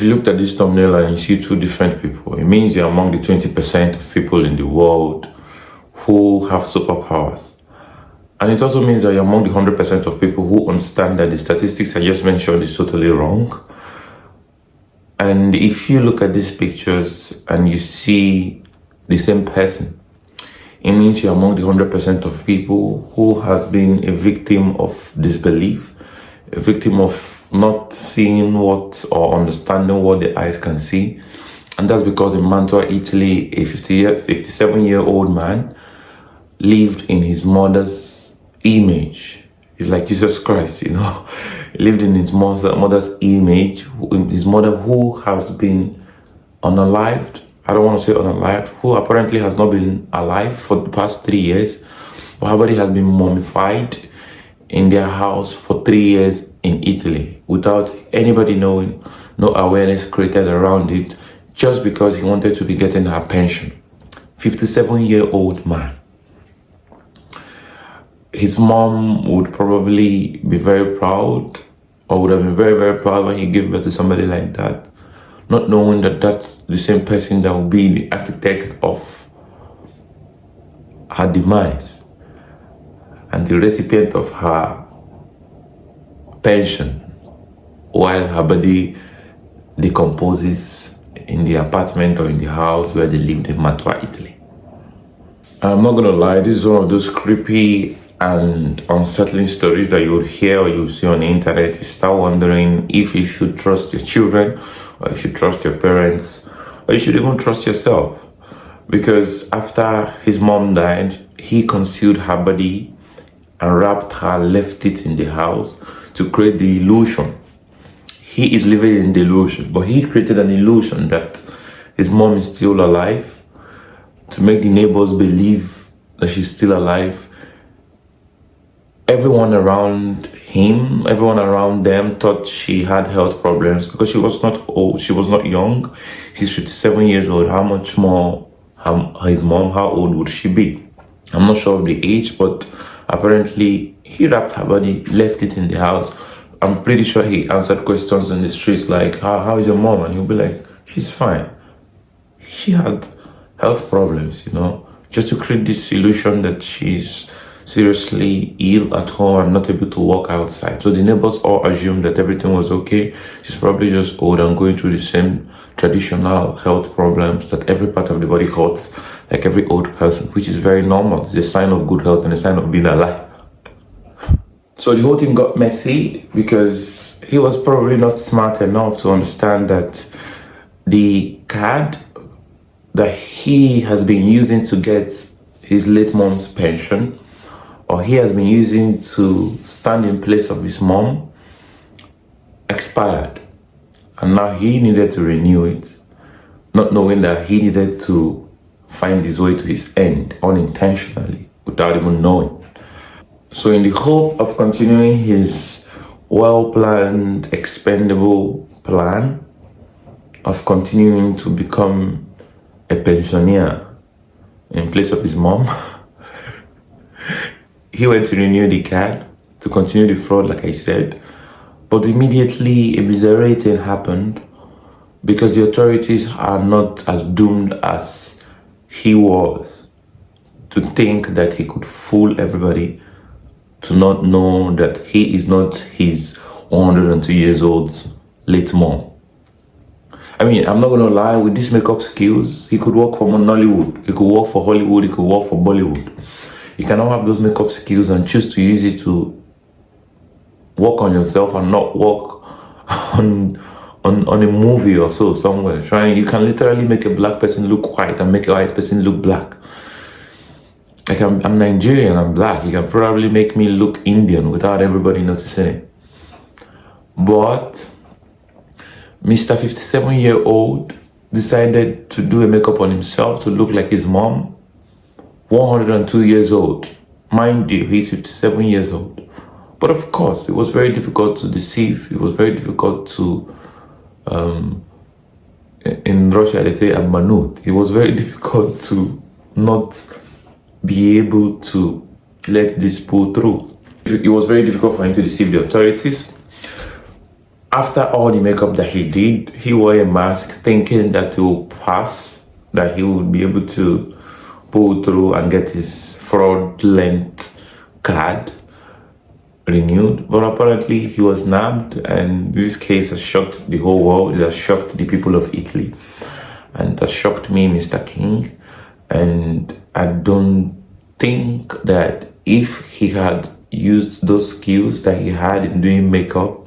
If you looked at this thumbnail and you see two different people, it means you're among the 20% of people in the world who have superpowers. And it also means that you're among the 100% of people who understand that the statistics I just mentioned is totally wrong. And if you look at these pictures and you see the same person, it means you're among the 100% of people who has been a victim of disbelief, a victim of not seeing what or understanding what the eyes can see. And that's because in Mantua, Italy, a 57-year-old man lived in his mother's image. He's like Jesus Christ, He lived in his mother's image, his mother who has been unalived. I don't want to say unalived, who apparently has not been alive for the past 3 years. But her body has been mummified in their house for 3 years in Italy without anybody knowing, no awareness created around it, just because he wanted to be getting her pension. 57-year-old man. His mom would probably be very proud, or would have been very, very proud when he gave birth to somebody like that, not knowing that that's the same person that will be the architect of her demise and the recipient of her pension while her body decomposes in the apartment or in the house where they lived in Mantua, Italy. I'm not gonna lie, this is one of those creepy and unsettling stories that you would hear or you see on the internet. You start wondering if you should trust your children, or you should trust your parents, or you should even trust yourself. Because after his mom died, he concealed her body and wrapped her, left it in the house to create the illusion. He is living in the illusion, but he created an illusion that his mom is still alive to make the neighbors believe that she's still alive. Everyone around him, everyone around them thought she had health problems because she was not old, she was not young. He's 57 years old. How much more his mom, how old would she be? I'm not sure of the age, but apparently he wrapped her body, left it in the house. I'm pretty sure he answered questions in the streets like, how is your mom? And he'll be like, she's fine. She had health problems, just to create this illusion that she's seriously ill at home and not able to walk outside. So the neighbors all assumed that everything was okay. She's probably just old and going through the same traditional health problems that every part of the body hurts, like every old person, which is very normal. It's a sign of good health and a sign of being alive. So the whole thing got messy because he was probably not smart enough to understand that the card that he has been using to get his late mom's pension, or he has been using to stand in place of his mom, expired. And now he needed to renew it, not knowing that he needed to find his way to his end unintentionally, without even knowing. So in the hope of continuing his well-planned, expendable plan of continuing to become a pensioner in place of his mom, he went to renew the card to continue the fraud, like I said. But immediately a bizarre thing happened because the authorities are not as doomed as he was to think that he could fool everybody, to not know that he is not his 102 years old late mom. I mean, I'm not gonna lie, with these makeup skills, he could work for Nollywood, he could work for Hollywood, he could work for Bollywood. You cannot have those makeup skills and choose to use it to work on yourself and not work on a movie or so somewhere. You can literally make a black person look white and make a white person look black. Like I'm Nigerian, I'm black. You can probably make me look Indian without everybody noticing it. But Mr. 57-year-old decided to do a makeup on himself to look like his mom. 102 years old. Mind you, he's 57 years old. But of course, it was very difficult to deceive. It was very difficult to, in Russia they say обмануть. It was very difficult to not be able to let this pull through. It was very difficult for him to deceive the authorities. After all the makeup that he did, he wore a mask thinking that he will pass, that he would be able to pull through and get his fraudulent card renewed. But apparently he was nabbed, and this case has shocked the whole world. It has shocked the people of Italy, and that shocked me, Mr. King. And I don't think that if he had used those skills that he had in doing makeup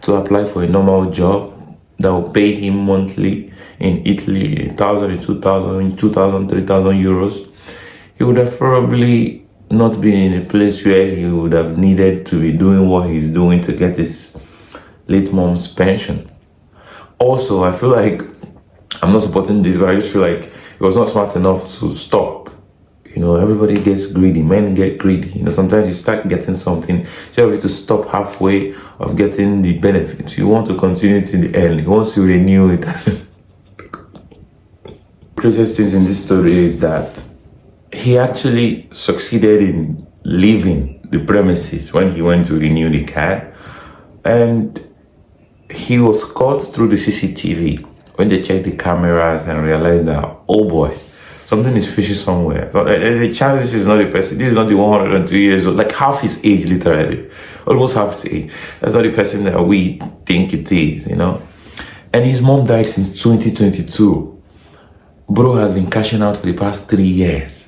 to apply for a normal job that will pay him monthly in Italy 1,000, 2,000, 2,000, 3,000 euros, he would have probably not been in a place where he would have needed to be doing what he's doing to get his late mom's pension. Also, I feel like I'm not supporting this, but I just feel like he was not smart enough to stop. You know, everybody gets greedy. Men get greedy. You know, sometimes you start getting something, you have to stop halfway of getting the benefits. You want to continue to the end. Once you renew it. Craziest things in this story is that he actually succeeded in leaving the premises when he went to renew the card, and he was caught through the CCTV when they checked the cameras and realized that, oh boy, something is fishy somewhere. So there's a chance this is not the person. This is not the 102 years old, like half his age, literally, almost half his age. That's not the person that we think it is, you know. And his mom died since 2022. Bro has been cashing out for the past 3 years,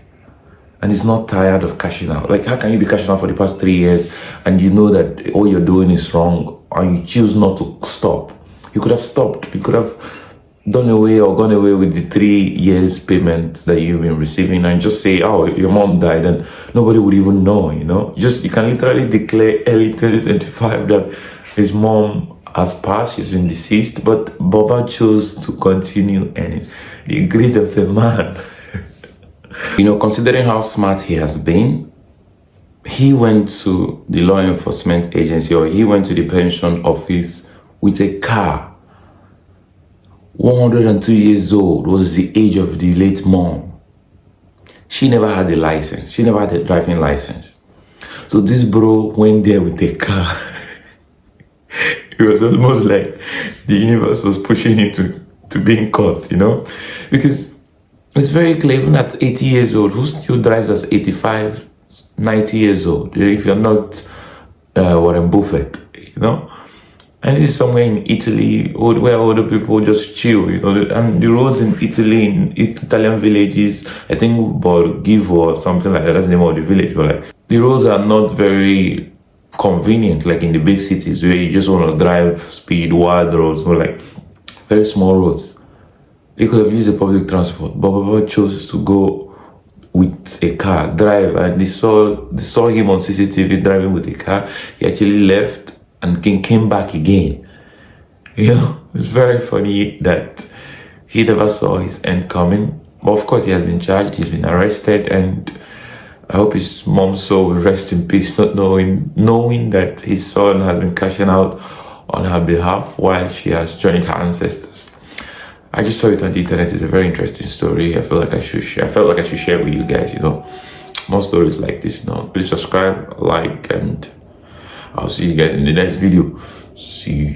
and he's not tired of cashing out. Like, how can you be cashing out for the past 3 years and you know that all you're doing is wrong and you choose not to stop? You could have stopped. You could have done away or gone away with the 3 years payments that you've been receiving and just say, oh, your mom died, and nobody would even know, you know. You can literally declare early 2025 that his mom has passed, she's been deceased, but Baba chose to continue earning. The greed of the man. You know, considering how smart he has been, he went to the law enforcement agency, or he went to the pension office with a car. 102 years old was the age of the late mom. She never had a license. She never had a driving license. So this bro went there with a car. It was almost like the universe was pushing him to being caught, you know? Because it's very clear, even at 80 years old, who still drives as 85, 90 years old, if you're not Warren Buffett, you know? And this is somewhere in Italy where older people just chill, you know? And the roads in Italy, in Italian villages, I think Borghivo or something like that, that's the name of the village, but like, the roads are not very convenient, like in the big cities where you just want to drive speed, wide roads, or like very small roads. He could have used the public transport, but Baba chose to go with a car, drive, and they saw him on CCTV driving with a car. He actually left and came back again. You know, it's very funny that he never saw his end coming. But of course, he has been charged, he's been arrested, and I hope his mom's soul will rest in peace, not knowing that his son has been cashing out on her behalf while she has joined her ancestors. I just saw it on the internet. It's a very interesting story. I felt like I should share with you guys, you know, more stories like this, you know. Please subscribe, like, and I'll see you guys in the next video. See you.